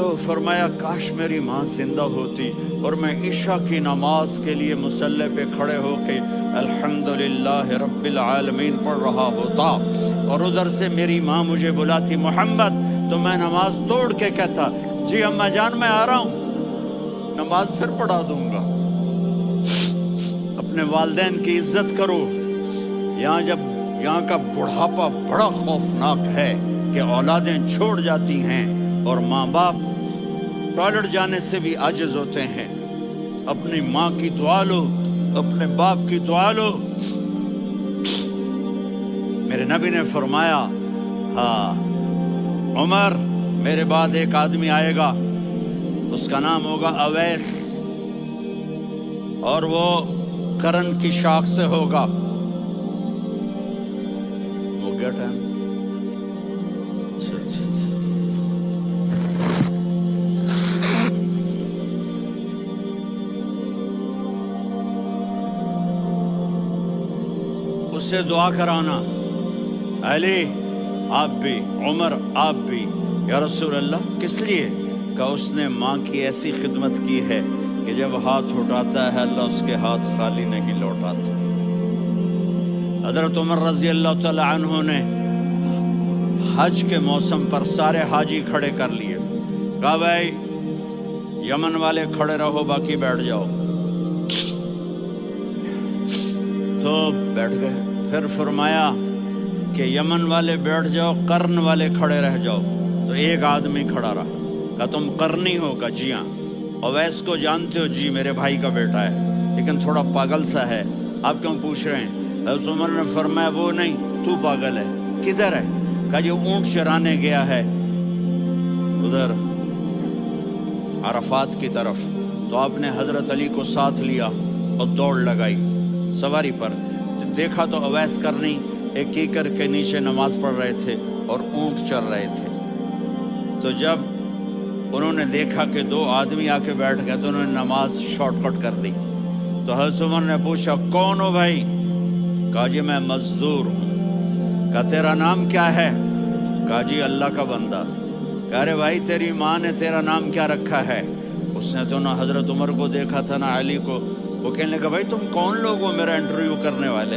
تو فرمایا کاش میری ماں زندہ ہوتی اور میں عشاء کی نماز کے لیے مصلی پہ کھڑے ہو کے الحمدللہ رب العالمین پڑھ رہا ہوتا، اور ادھر سے میری ماں مجھے بلاتی محمد، تو میں نماز توڑ کے کہتا جی اماں جان میں آ رہا ہوں، نماز پھر پڑھا دوں گا۔ اپنے والدین کی عزت کرو۔ یہاں کا بڑھاپا بڑا خوفناک ہے کہ اولادیں چھوڑ جاتی ہیں اور ماں باپ ٹوائلٹ جانے سے بھی عاجز ہوتے ہیں۔ اپنی ماں کی دعا لو، اپنے باپ کی دعا لو۔ میرے نبی نے فرمایا ہاں عمر، میرے بعد ایک آدمی آئے گا، اس کا نام ہوگا اویس، اور وہ قرن کی شاخ سے ہوگا۔ ہو گیا ٹائم؟ اس سے دعا کرانا، علی آپ بھی، عمر آپ بھی، یا رسول اللہ کس لیے؟ کہ اس نے ماں کی ایسی خدمت کی ہے کہ جب ہاتھ اٹھاتا ہے اللہ اس کے ہاتھ خالی نہیں لوٹاتا۔ حضرت عمر رضی اللہ تعالی عنہ نے حج کے موسم پر سارے حاجی کھڑے کر لیے، کہا بھائی یمن والے کھڑے رہو، باقی بیٹھ جاؤ، تو بیٹھ گئے۔ پھر فرمایا کہ یمن والے بیٹھ جاؤ، قرن والے کھڑے رہ جاؤ، تو ایک آدمی کھڑا رہا، کہا تم قرنی ہو؟ کہا جی ہاں۔ اویس کو جانتے ہو؟ جی میرے بھائی کا بیٹا ہے، لیکن تھوڑا پاگل سا ہے، آپ کیوں پوچھ رہے ہیں؟ حضرت عمر نے فرمایا وہ نہیں، تو پاگل ہے۔ کدھر ہے؟ کہا جی اونٹ چرانے گیا ہے ادھر عرفات کی طرف۔ تو آپ نے حضرت علی کو ساتھ لیا اور دوڑ لگائی سواری پر، دیکھا تو اویس کرنی ایک کیکر کے نیچے نماز پڑھ رہے تھے اور اونٹ چر رہے تھے۔ تو جب انہوں نے دیکھا کہ دو آدمی آ کے بیٹھ گئے تو انہوں نے نماز شارٹ کٹ کر دی۔ تو حضرت عمر نے پوچھا کون ہو بھائی؟ کہا جی میں مزدور ہوں۔ کہا تیرا نام کیا ہے؟ کہا جی اللہ کا بندہ۔ کہا رے بھائی تیری ماں نے تیرا نام کیا رکھا ہے؟ اس نے تو نہ حضرت عمر کو دیکھا تھا نہ علی کو۔ وہ کہنے لگا بھائی تم کون لوگ ہو میرا انٹرویو کرنے والے؟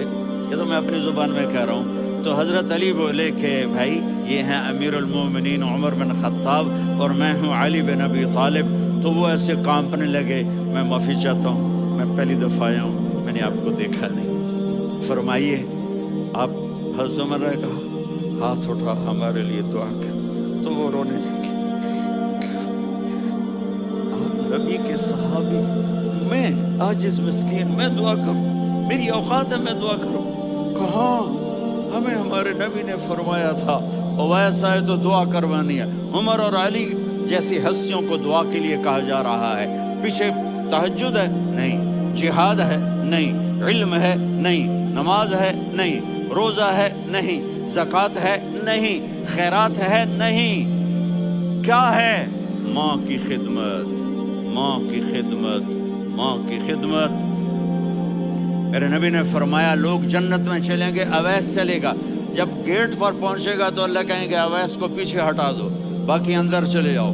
یہ تو میں اپنی زبان میں کہہ رہا ہوں۔ تو حضرت علی بولے کہ بھائی یہ ہیں امیر المومنین عمر بن خطاب اور میں ہوں علی بن ابی طالب۔ تو وہ ایسے کانپنے لگے، میں معافی چاہتا ہوں، میں پہلی دفعہ آیا ہوں، میں نے آپ کو دیکھا نہیں، فرمائیے آپ۔ حضرت عمر نے کہا ہاتھ اٹھا ہمارے لیے دعا کر، تو وہ رونے لگے۔ آپ نبی کے صحابی، میں عاجز مسکین، میں دعا کروں؟ میری اوقات ہے میں دعا کروں؟ کہاں، ہمیں ہمارے نبی نے فرمایا تھا اویس آئے تو دعا کروانی ہے۔ عمر اور علی جیسی ہستیوں کو دعا کے لیے کہا جا رہا ہے۔ پیچھے تہجد ہے؟ نہیں۔ جہاد ہے؟ نہیں۔ علم ہے؟ نہیں۔ نماز ہے؟ نہیں۔ روزہ ہے؟ نہیں۔ زکوٰۃ ہے؟ نہیں۔ خیرات ہے؟ نہیں۔ کیا ہے؟ ماں کی خدمت، ماں کی خدمت، ماں کی خدمت۔ میرے نبی نے فرمایا لوگ جنت میں چلیں گے، اویس چلے گا، جب گیٹ پر پہنچے گا تو اللہ کہیں گے اویس کو پیچھے ہٹا دو، باقی اندر چلے جاؤ۔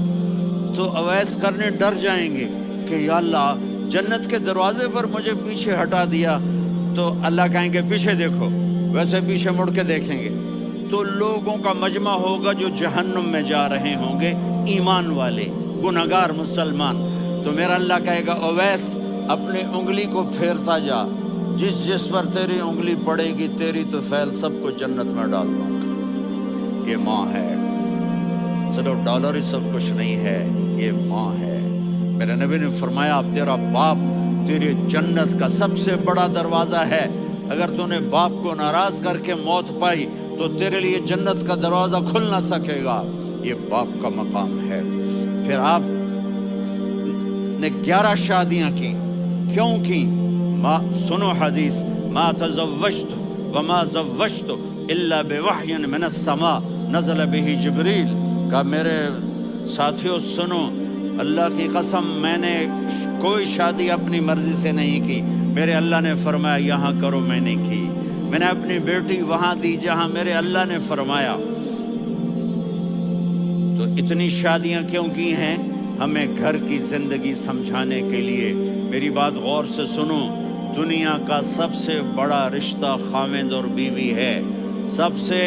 تو اویس کرنے ڈر جائیں گے کہ یا اللہ جنت کے دروازے پر مجھے پیچھے ہٹا دیا، تو اللہ کہیں گے پیچھے دیکھو، ویسے پیچھے مڑ کے دیکھیں گے تو لوگوں کا مجمع ہوگا جو جہنم میں جا رہے ہوں گے، ایمان والے، گنہگار مسلمان۔ تو میرا اللہ کہے گا اویس اپنی انگلی کو پھیرتا جا، جس پر تیری انگلی پڑے گی تیری تو فیل سب کو جنت میں ڈال دوں گا۔ یہ ماں ہے، صرف ڈالر ہی سب کچھ نہیں ہے، یہ ماں ہے۔ میرے نبی نے فرمایا اب تیرا باپ تیری جنت کا سب سے بڑا دروازہ ہے، اگر تو نے باپ کو ناراض کر کے موت پائی تو تیرے لیے جنت کا دروازہ کھل نہ سکے گا، یہ باپ کا مقام ہے۔ پھر آپ نے 11 شادیاں کی، کیوں کی؟ سنو حدیث، ما تزوجت وما زوجت الا بوحی من السماء نزل به جبریل۔ کہا میرے ساتھیوں سنو، اللہ کی قسم میں نے کوئی شادی اپنی مرضی سے نہیں کی، میرے اللہ نے فرمایا یہاں کرو، میں نے کی۔ میں نے اپنی بیٹی وہاں دی جہاں میرے اللہ نے فرمایا۔ تو اتنی شادیاں کیوں کی ہیں؟ ہمیں گھر کی زندگی سمجھانے کے لیے۔ میری بات غور سے سنو، دنیا کا سب سے بڑا رشتہ خاوند اور بیوی ہے، سب سے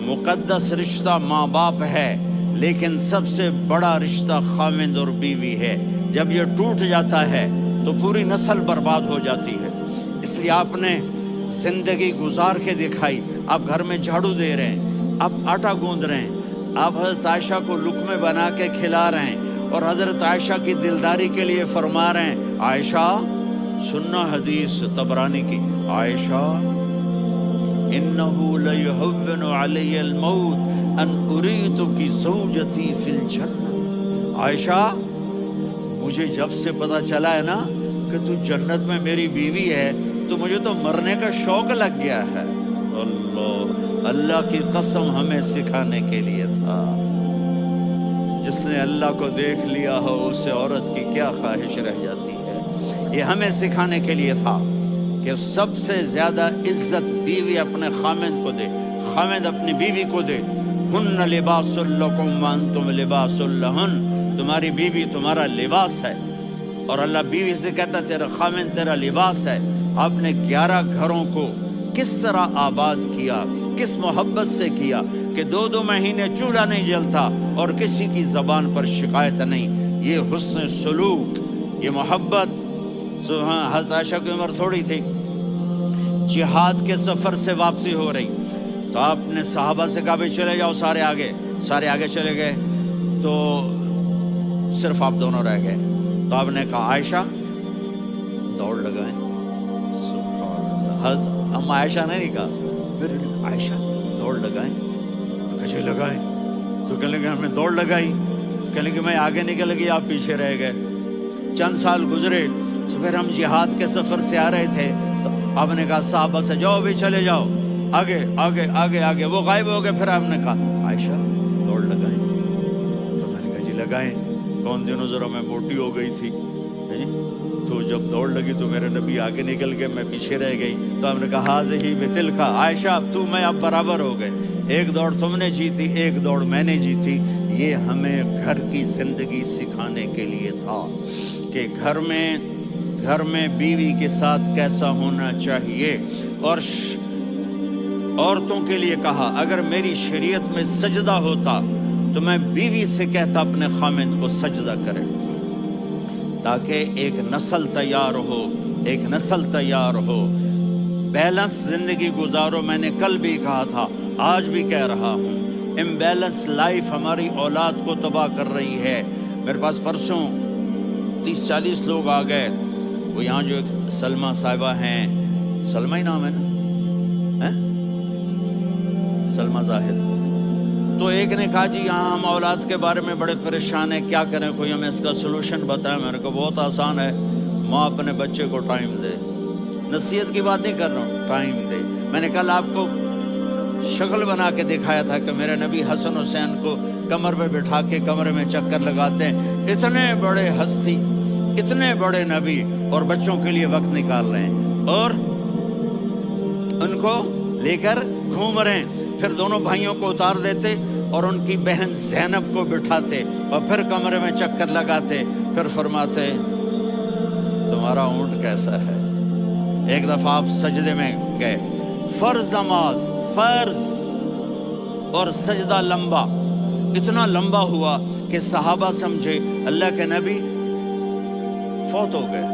مقدس رشتہ ماں باپ ہے، لیکن سب سے بڑا رشتہ خاوند اور بیوی ہے۔ جب یہ ٹوٹ جاتا ہے تو پوری نسل برباد ہو جاتی ہے۔ اس لیے آپ نے زندگی گزار کے دکھائی۔ آپ گھر میں جھاڑو دے رہے ہیں، آپ آٹا گوندھ رہے ہیں، آپ حضرت عائشہ کو لقمے بنا کے کھلا رہے ہیں، اور حضرت عائشہ کی دلداری کے لیے فرما رہے ہیں، عائشہ سننا حدیث طبرانی کی، عائشہ انہو لیہون علی الموت ان اریدک زوجتی فی الجنہ۔ عائشہ مجھے جب سے پتا چلا ہے نا کہ تو جنت میں میری بیوی ہے تو مجھے تو مرنے کا شوق لگ گیا ہے۔ اللہ کی قسم ہمیں سکھانے کے لیے تھا۔ جس نے اللہ کو دیکھ لیا ہو اسے عورت کی کیا خواہش رہ جاتی ہے۔ یہ ہمیں سکھانے کے لیے تھا کہ سب سے زیادہ عزت بیوی اپنے خامند کو دے، خامند اپنی بیوی کو دے۔ ہن لباس لکم وانتم لباس لہن، تمہاری بیوی تمہارا لباس ہے، اور اللہ بیوی سے کہتا تیرا خامند تیرا لباس ہے۔ آپ نے 11 گھروں کو کس طرح آباد کیا، کس محبت سے کیا کہ 2 مہینے چولہا نہیں جلتا اور کسی کی زبان پر شکایت نہیں۔ یہ حسن سلوک، یہ محبت۔ حضرت عائشہ کی عمر تھوڑی تھی، جہاد کے سفر سے واپسی ہو رہی، تو آپ نے صحابہ سے کہا بھی چلے جاؤ سارے آگے چلے گئے، تو صرف آپ دونوں رہ گئے۔ تو آپ نے کہا عائشہ دوڑ لگائیں۔ حضرت اما عائشہ نے نہیں کہا، میرے لیے عائشہ دوڑ لگائیں، تو کہے لگائیں، تو کہنے لگے ہم نے دوڑ لگائی، تو کہنے لگے میں آگے نکل گئی آپ پیچھے رہ گئے۔ چند سال گزرے تو پھر ہم جہاد کے سفر سے آ رہے تھے، تو آپ نے کہا صحابہ سے جاؤ بھی چلے جاؤ آگے آگے آگے آگے، وہ غائب ہو گئے۔ پھر آپ نے کہا عائشہ دوڑ لگائیں، تو میں نے کہا جی لگائیں۔ کون دنوں ذرا میں موٹی ہو گئی تھی، تو جب دوڑ لگی تو میرے نبی آگے نکل گئے، میں پیچھے رہ گئی۔ تو ہم نے کہا ہاذہ بتلک، عائشہ تو میں اب برابر ہو گئے، ایک دوڑ تم نے جیتی ایک دوڑ میں نے جیتی۔ یہ ہمیں گھر کی زندگی سکھانے کے لیے تھا کہ گھر میں بیوی کے ساتھ کیسا ہونا چاہیے۔ اور عورتوں کے لیے کہا اگر میری شریعت میں سجدہ ہوتا تو میں بیوی سے کہتا اپنے خامند کو سجدہ کرے، تاکہ ایک نسل تیار ہو، بیلنس زندگی گزارو۔ میں نے کل بھی کہا تھا، آج بھی کہہ رہا ہوں، امبیلنس لائف ہماری اولاد کو تباہ کر رہی ہے۔ میرے پاس پرسوں 30-40 لوگ آ گئے، وہ یہاں جو ایک سلمہ صاحبہ ہیں، سلمہ ہی نام ہے نا، سلمہ ظاہر، تو ایک نے کہا جی یہاں ہم اولاد کے بارے میں بڑے پریشان ہیں، کیا کریں، کوئی ہمیں اس کا سلوشن بتائیں۔ میں نے کہا بہت آسان ہے، ماں اپنے بچے کو ٹائم دے، نصیحت کی بات نہیں کر رہا ہوں، ٹائم دے۔ میں نے کل آپ کو شکل بنا کے دکھایا تھا کہ میرے نبی حسن حسین کو کمر پہ بٹھا کے کمرے میں چکر لگاتے ہیں، اتنے بڑے ہستی، اتنے بڑے نبی، اور بچوں کے لیے وقت نکال رہے ہیں اور ان کو لے کر گھوم رہے ہیں۔ پھر دونوں بھائیوں کو اتار دیتے اور ان کی بہن زینب کو بٹھاتے اور پھر کمرے میں چکر لگاتے، پھر فرماتے تمہارا اونٹ کیسا ہے۔ ایک دفعہ آپ سجدے میں گئے، فرض نماز، فرض، اور سجدہ لمبا، اتنا لمبا ہوا کہ صحابہ سمجھے اللہ کے نبی فوت ہو گئے۔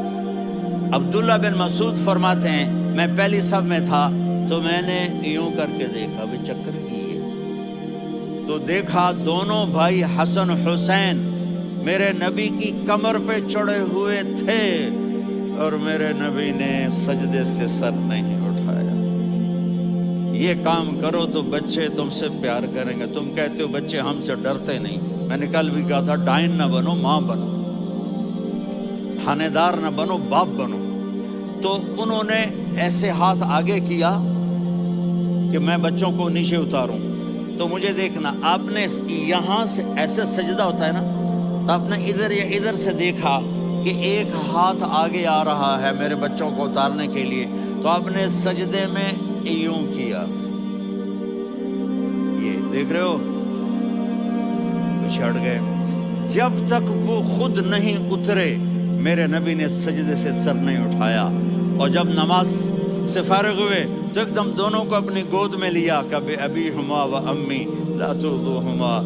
عبداللہ بن مسعود فرماتے ہیں میں پہلی صف میں تھا تو میں نے یوں کر کے دیکھا، بھی چکر کیے تو دیکھا دونوں بھائی حسن حسین میرے نبی کی کمر پہ چڑھے ہوئے تھے اور میرے نبی نے سجدے سے سر نہیں اٹھایا۔ یہ کام کرو تو بچے تم سے پیار کریں گے۔ تم کہتے ہو بچے ہم سے ڈرتے نہیں، میں نے کل بھی کہا تھا ڈائن نہ بنو، ماں بنو، تھانے دار نہ بنو، باپ بنو۔ تو انہوں نے ایسے ہاتھ آگے کیا کہ میں بچوں کو نیچے اتاروں، تو مجھے دیکھنا، آپ نے یہاں سے ایسے سجدہ ہوتا ہے نا، تو آپ نے ادھر یا ادھر سے دیکھا کہ ایک ہاتھ آگے آ رہا ہے میرے بچوں کو اتارنے کے لیے، تو آپ نے سجدے میں یوں کیا، یہ دیکھ رہے ہو، تو چڑھ گئے. جب تک وہ خود نہیں اترے میرے نبی نے سجدے سے سر نہیں اٹھایا. اور جب نماز سے فارغ ہوئے تو ایک دم دونوں کو اپنی گود میں لیا. کبھی ابی ہما و امی لا تؤذوہما،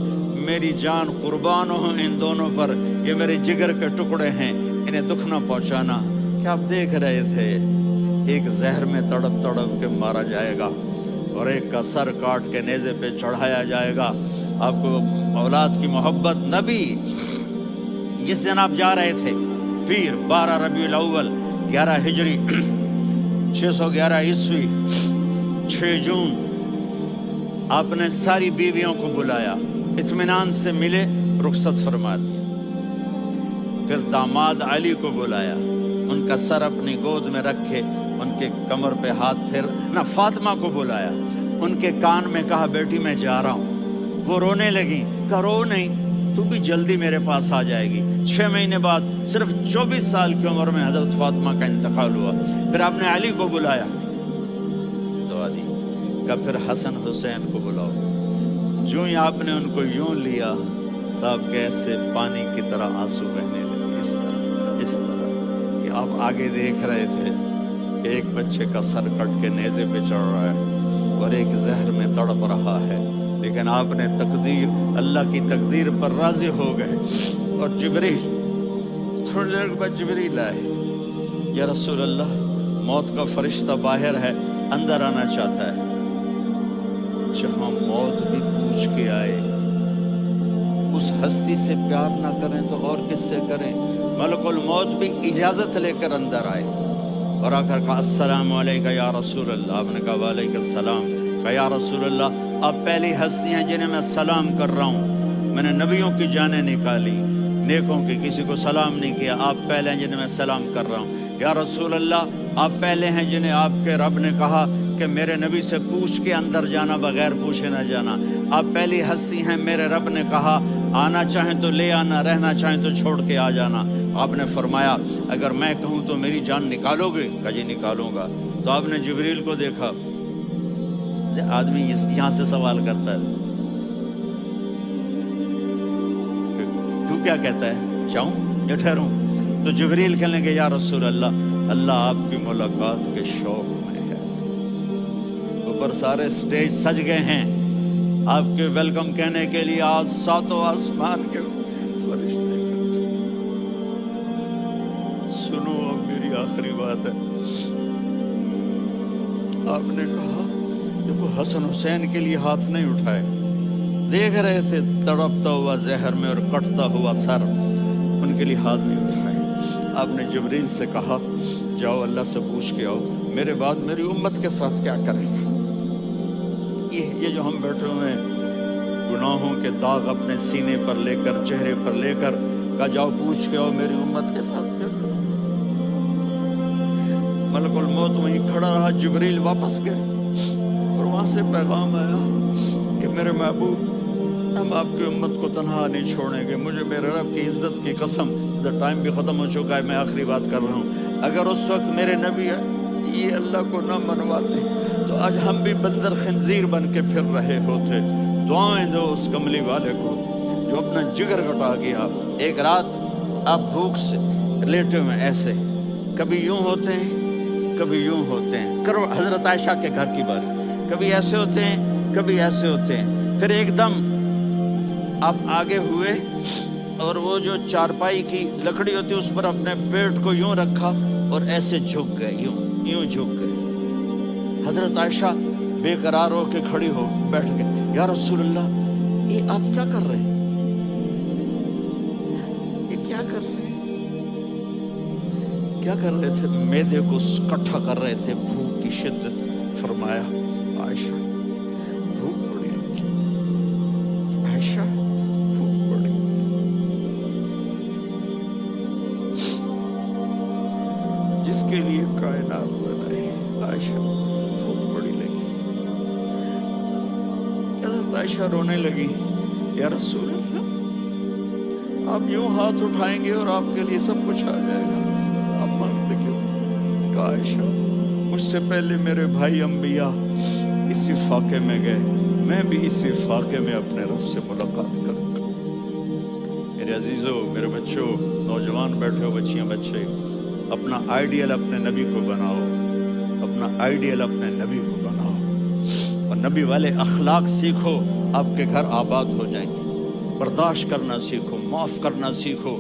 میری جان قربان ہو ان دونوں پر، یہ میرے جگر کے ٹکڑے ہیں، انہیں دکھ نہ پہنچانا. کیا آپ دیکھ رہے تھے؟ ایک زہر میں تڑپ تڑپ کے مارا جائے گا اور ایک کا سر کاٹ کے نیزے پہ چڑھایا جائے گا. آپ کو اولاد کی محبت. نبی جس دن آپ جا رہے تھے پیر 12 ربیع الاول 11 ہجری 611 عیسوی 6 جون، آپ نے ساری بیویوں کو بلایا، اطمینان سے ملے، رخصت فرما دیا. پھر داماد علی کو بلایا، ان کا سر اپنی گود میں رکھے، ان کے کمر پہ ہاتھ پھیر. نہ فاطمہ کو بلایا، ان کے کان میں کہا بیٹی میں جا رہا ہوں. وہ رونے لگی. کہا رو نہیں، تو بھی جلدی میرے پاس آ جائے گی. 6 مہینے بعد صرف 24 سال کی عمر میں حضرت فاطمہ کا انتقال ہوا. پھر آپ نے علی کو بلایا، دعا دی. کہا پھر حسن حسین کو بلاؤ. جو ہی آپ نے ان کو یوں لیا تو آپ کے ایسے پانی کی طرح آنسو بہنے لگے. اس طرح کہ آپ آگے دیکھ رہے تھے کہ ایک بچے کا سر کٹ کے نیزے پہ چڑھ رہا ہے اور ایک زہر میں تڑپ رہا ہے. لیکن آپ نے تقدیر، اللہ کی تقدیر پر راضی ہو گئے. اور جبریل تھوڑی دیر بعد جبریل آئے. یا رسول اللہ، موت کا فرشتہ باہر ہے، اندر آنا چاہتا ہے. جہاں موت بھی پوچھ کے آئے، اس ہستی سے پیار نہ کریں تو اور کس سے کریں؟ ملک الموت بھی اجازت لے کر اندر آئے اور آ کر کہا السلام علیکم یا رسول اللہ. آپ نے کہا وعلیکم السلام. کہا یا رسول اللہ، آپ پہلی ہستی ہیں جنہیں میں سلام کر رہا ہوں. میں نے نبیوں کی جانیں نکالی، نیکوں کی، کسی کو سلام نہیں کیا. آپ پہلے ہیں جنہیں میں سلام کر رہا ہوں. یا رسول اللہ، آپ پہلے ہیں جنہیں آپ کے رب نے کہا کہ میرے نبی سے پوچھ کے اندر جانا، بغیر پوچھے نہ جانا. آپ پہلی ہستی ہیں، میرے رب نے کہا آنا چاہیں تو لے آنا، رہنا چاہیں تو چھوڑ کے آ جانا. آپ نے فرمایا اگر میں کہوں تو میری جان نکالو گے؟ کہا جی نکالوں گا. تو آپ نے جبریل کو دیکھا. آدمی یہاں سے سوال کرتا ہے تو کیا کہتا ہے، جاؤں یا ٹھہروں؟ تو جبریل کہنے لگے یا رسول اللہ، اللہ آپ کی ملاقات کے شوق میں ہے. اوپر سارے سٹیج سج گئے ہیں آپ کے ویلکم کہنے کے لیے. آج 7 آسمان کے فرشتے. سنو اب میری آخری بات ہے. آپ نے کہا دیکھو، حسن حسین کے لیے ہاتھ نہیں اٹھائے، دیکھ رہے تھے تڑپتا ہوا زہر میں اور کٹتا ہوا سر، ان کے لیے ہاتھ نہیں اٹھائے. آپ نے جبریل سے کہا جاؤ اللہ سے پوچھ کے آؤ میرے بعد میری امت کے ساتھ کیا کریں گے. یہ جو ہم بیٹھے ہوئے ہیں، گناہوں کے داغ اپنے سینے پر لے کر، چہرے پر لے کر، کہا جاؤ پوچھ کے آؤ میری امت کے ساتھ کیا کریں. ملک الموت وہیں کھڑا رہا. جبریل واپس گئے اور وہاں سے پیغام آیا کہ میرے محبوب، ہم آپ کی امت کو تنہا نہیں چھوڑیں گے. مجھے میرے رب کی عزت کی قسم، ٹائم بھی ختم ہو چکا ہے، میں آخری بات کر رہا ہوں. اگر اس وقت میرے نبی یہ اللہ کو نہ منواتے تو آج ہم بھی بندر خنزیر بن کے پھر رہے ہوتے. دعائیں دو اس کملی والے کو جو اپنا جگر کٹا گیا. ایک رات آپ بھوک سے لیٹے ہوئے ایسے، کبھی یوں ہوتے ہیں کبھی یوں ہوتے ہیں. کرو حضرت عائشہ کے گھر کی بات. کبھی ایسے ہوتے ہیں کبھی ایسے ہوتے ہیں. پھر ایک دم آپ آگے ہوئے اور وہ جو چارپائی کی لکڑی ہوتی ہے اس پر اپنے پیٹ کو یوں رکھا اور ایسے جھک گئے، یوں جھک گئے. حضرت عائشہ بے قرار ہو کے کھڑی ہو بیٹھ گئے. یا رسول اللہ، یہ آپ کیا کر رہے ہیں؟ یہ کیا کر رہے ہیں؟ کیا کر رہے تھے؟ معدے کو اکٹھا کر رہے تھے، بھوک کی شدت. فرمایا عائشہ بھوک بڑی لگی، عائشہ بھوک بڑی. جس کے لیے کائنات بنائی، عائشہ بھوک بڑی لگی. حضرت عائشہ رونے لگی. یا رسول اللہ، آپ یوں ہاتھ اٹھائیں گے اور آپ کے لیے سب کچھ آ جائے گا، آپ مانگتے کیوں؟ کہا عائشہ مجھ سے پہلے میرے بھائی انبیاء اسی فاقے میں گئے، میں بھی اسی فاقے میں اپنے رب سے ملاقات کروں گا. میرے عزیزوں، میرے بچوں، نوجوان بیٹھے ہو، بچیاں بچے، اپنا آئیڈیل اپنے نبی کو بناؤ، اپنا آئیڈیل اپنے نبی کو بناؤ، اور نبی والے اخلاق سیکھو، آپ کے گھر آباد ہو جائیں گے۔ برداشت کرنا سیکھو، معاف کرنا سیکھو،